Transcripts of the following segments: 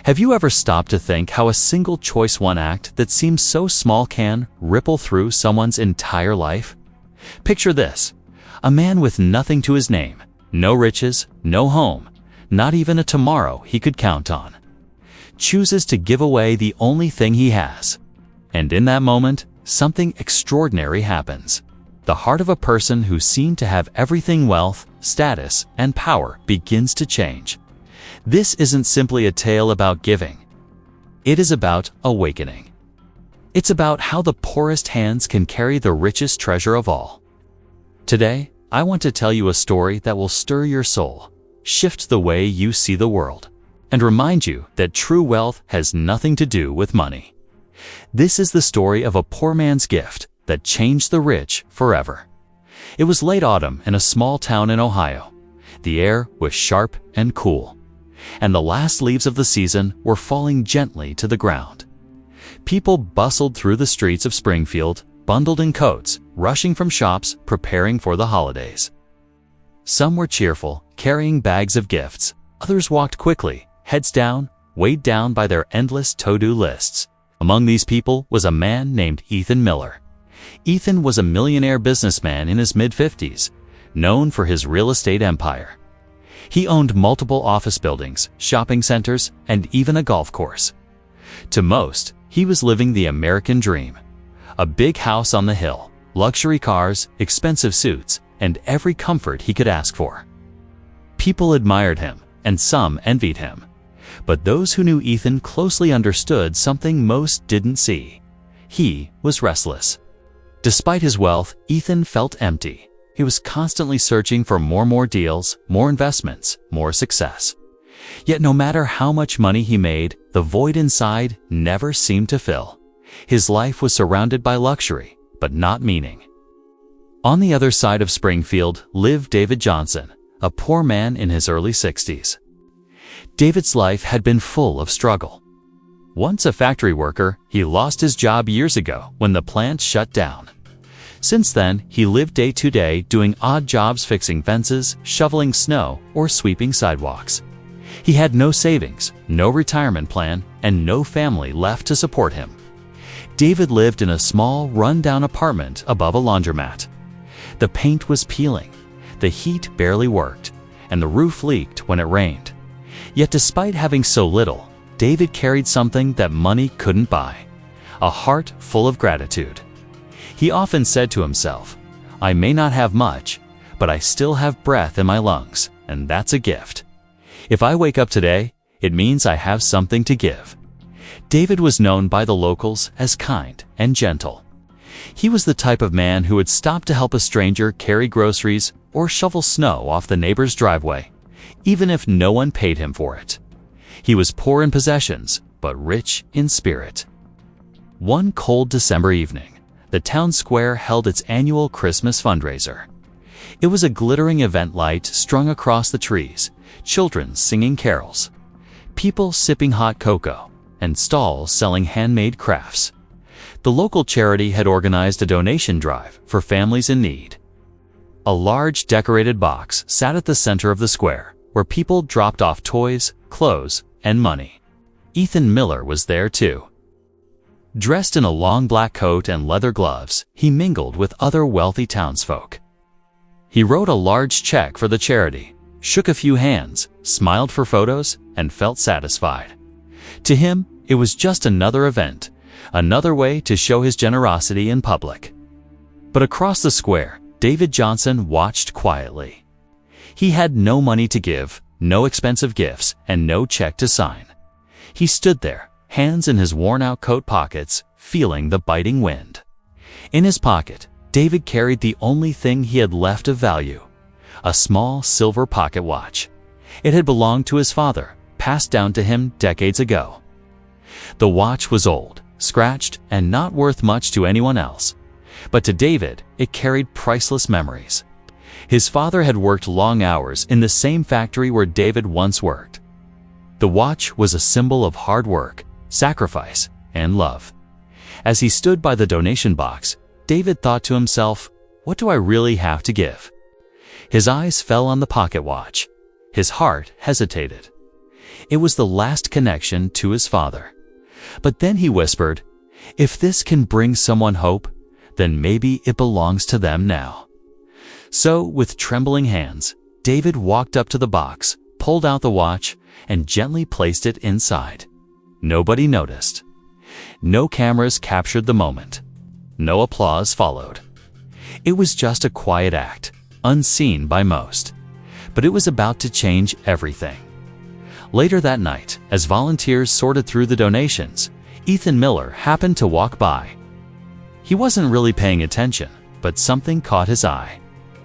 Have you ever stopped to think how a single choice one act that seems so small can ripple through someone's entire life? Picture this: a man with nothing to his name, no riches, no home, not even a tomorrow he could count on, chooses to give away the only thing he has. And in that moment, something extraordinary happens. The heart of a person who seemed to have everything: wealth, status, and power begins to change. This isn't simply a tale about giving. It is about awakening. It's about how the poorest hands can carry the richest treasure of all. Today, I want to tell you a story that will stir your soul, shift the way you see the world, and remind you that true wealth has nothing to do with money. This is the story of a poor man's gift that changed the rich forever. It was late autumn in a small town in Ohio. The air was sharp and cool, and the last leaves of the season were falling gently to the ground. People bustled through the streets of Springfield, bundled in coats, rushing from shops, preparing for the holidays. Some were cheerful, carrying bags of gifts. Others walked quickly, heads down, weighed down by their endless to-do lists. Among these people was a man named Ethan Miller. Ethan was a millionaire businessman in his mid-50s, known for his real estate empire. He owned multiple office buildings, shopping centers, and even a golf course. To most, he was living the American dream. A big house on the hill, luxury cars, expensive suits, and every comfort he could ask for. People admired him, and some envied him. But those who knew Ethan closely understood something most didn't see. He was restless. Despite his wealth, Ethan felt empty. He was constantly searching for more deals, more investments, more success. Yet no matter how much money he made, the void inside never seemed to fill. His life was surrounded by luxury, but not meaning. On the other side of Springfield lived David Johnson, a poor man in his early 60s. David's life had been full of struggle. Once a factory worker, he lost his job years ago when the plant shut down. Since then, he lived day to day doing odd jobs, fixing fences, shoveling snow, or sweeping sidewalks. He had no savings, no retirement plan, and no family left to support him. David lived in a small, run-down apartment above a laundromat. The paint was peeling, the heat barely worked, and the roof leaked when it rained. Yet despite having so little, David carried something that money couldn't buy: a heart full of gratitude. He often said to himself, "I may not have much, but I still have breath in my lungs, and that's a gift. If I wake up today, it means I have something to give." David was known by the locals as kind and gentle. He was the type of man who would stop to help a stranger carry groceries or shovel snow off the neighbor's driveway, even if no one paid him for it. He was poor in possessions, but rich in spirit. One cold December evening, the town square held its annual Christmas fundraiser. It was a glittering event, light strung across the trees, children singing carols, people sipping hot cocoa, and stalls selling handmade crafts. The local charity had organized a donation drive for families in need. A large decorated box sat at the center of the square, where people dropped off toys, clothes, and money. Ethan Miller was there too. Dressed in a long black coat and leather gloves, he mingled with other wealthy townsfolk. He wrote a large check for the charity, shook a few hands, smiled for photos, and felt satisfied. To him, it was just another event, another way to show his generosity in public. But across the square, David Johnson watched quietly. He had no money to give, no expensive gifts, and no check to sign. He stood there, hands in his worn-out coat pockets, feeling the biting wind. In his pocket, David carried the only thing he had left of value: a small silver pocket watch. It had belonged to his father, passed down to him decades ago. The watch was old, scratched, and not worth much to anyone else. But to David, it carried priceless memories. His father had worked long hours in the same factory where David once worked. The watch was a symbol of hard work, sacrifice, and love. As he stood by the donation box, David thought to himself, "What do I really have to give?" His eyes fell on the pocket watch. His heart hesitated. It was the last connection to his father. But then he whispered, "If this can bring someone hope, then maybe it belongs to them now." So, with trembling hands, David walked up to the box, pulled out the watch, and gently placed it inside. Nobody noticed. No cameras captured the moment. No applause followed. It was just a quiet act, unseen by most. But it was about to change everything. Later that night, as volunteers sorted through the donations, Ethan Miller happened to walk by. He wasn't really paying attention, but something caught his eye.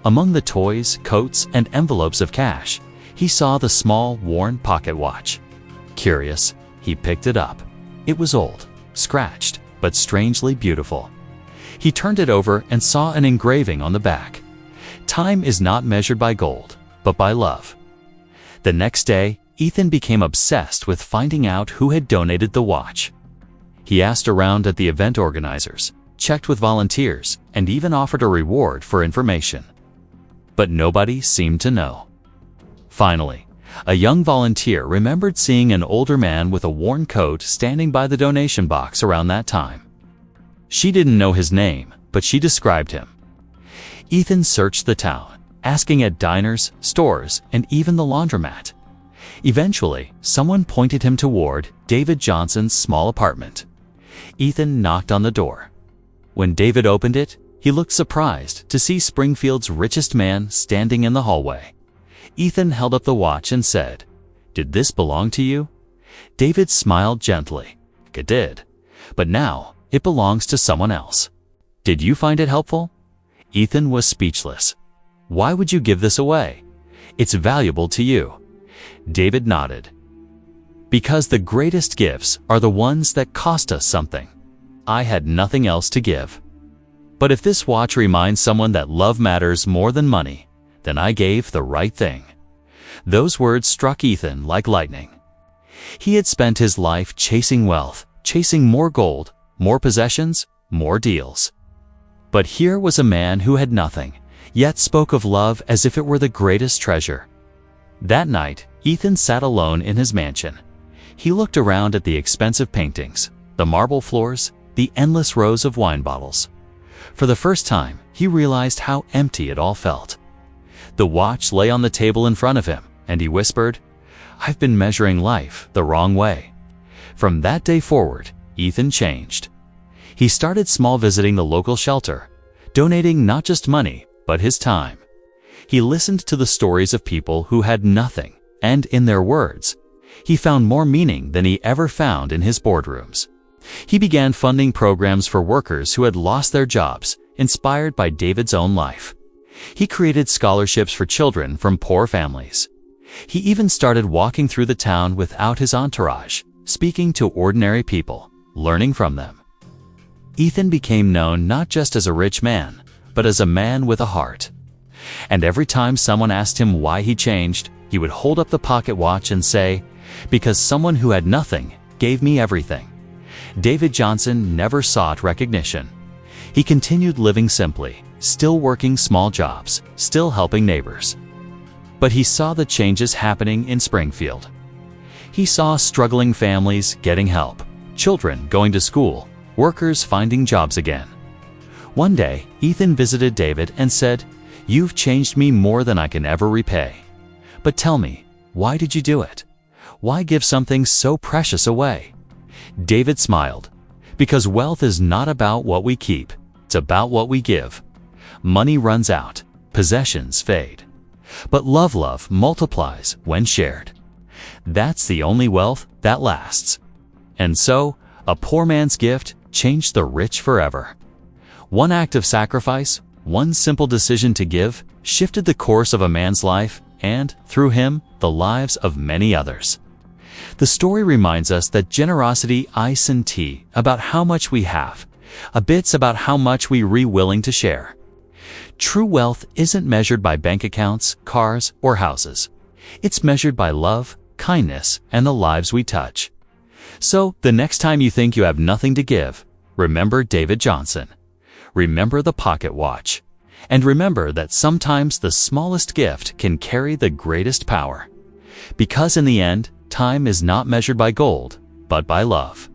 Among the toys, coats, and envelopes of cash, he saw the small, worn pocket watch. Curious, he picked it up. It was old, scratched, but strangely beautiful. He turned it over and saw an engraving on the back. Time is not measured by gold, but by love. The next day, Ethan became obsessed with finding out who had donated the watch. He asked around at the event organizers, checked with volunteers, and even offered a reward for information. But nobody seemed to know. Finally, a young volunteer remembered seeing an older man with a worn coat standing by the donation box around that time. She didn't know his name, but she described him. Ethan searched the town, asking at diners, stores, and even the laundromat. Eventually, someone pointed him toward David Johnson's small apartment. Ethan knocked on the door. When David opened it, he looked surprised to see Springfield's richest man standing in the hallway. Ethan held up the watch and said, "Did this belong to you?" David smiled gently. "It did. But now it belongs to someone else. Did you find it helpful?" Ethan was speechless. "Why would you give this away? It's valuable to you." David nodded. "Because the greatest gifts are the ones that cost us something. I had nothing else to give. But if this watch reminds someone that love matters more than money, then I gave the right thing." Those words struck Ethan like lightning. He had spent his life chasing wealth, chasing more gold, more possessions, more deals. But here was a man who had nothing, yet spoke of love as if it were the greatest treasure. That night, Ethan sat alone in his mansion. He looked around at the expensive paintings, the marble floors, the endless rows of wine bottles. For the first time, he realized how empty it all felt. The watch lay on the table in front of him, and he whispered, "I've been measuring life the wrong way." From that day forward, Ethan changed. He started small, visiting the local shelter, donating not just money, but his time. He listened to the stories of people who had nothing, and in their words, he found more meaning than he ever found in his boardrooms. He began funding programs for workers who had lost their jobs, inspired by David's own life. He created scholarships for children from poor families. He even started walking through the town without his entourage, speaking to ordinary people, learning from them. Ethan became known not just as a rich man, but as a man with a heart. And every time someone asked him why he changed, he would hold up the pocket watch and say, "Because someone who had nothing gave me everything." David Johnson never sought recognition. He continued living simply, still working small jobs, still helping neighbors. But he saw the changes happening in Springfield. He saw struggling families getting help, children going to school, workers finding jobs again. One day, Ethan visited David and said, "You've changed me more than I can ever repay. But tell me, why did you do it? Why give something so precious away?" David smiled. "Because wealth is not about what we keep, it's about what we give. Money runs out, possessions fade. But love multiplies when shared. That's the only wealth that lasts." And so, a poor man's gift changed the rich forever. One act of sacrifice, one simple decision to give, shifted the course of a man's life and, through him, the lives of many others. The story reminds us that generosity isn't about how much we have, a bit's about how much we're willing to share. True wealth isn't measured by bank accounts, cars, or houses. It's measured by love, kindness, and the lives we touch. So, the next time you think you have nothing to give, remember David Johnson. Remember the pocket watch. And remember that sometimes the smallest gift can carry the greatest power. Because in the end, time is not measured by gold, but by love.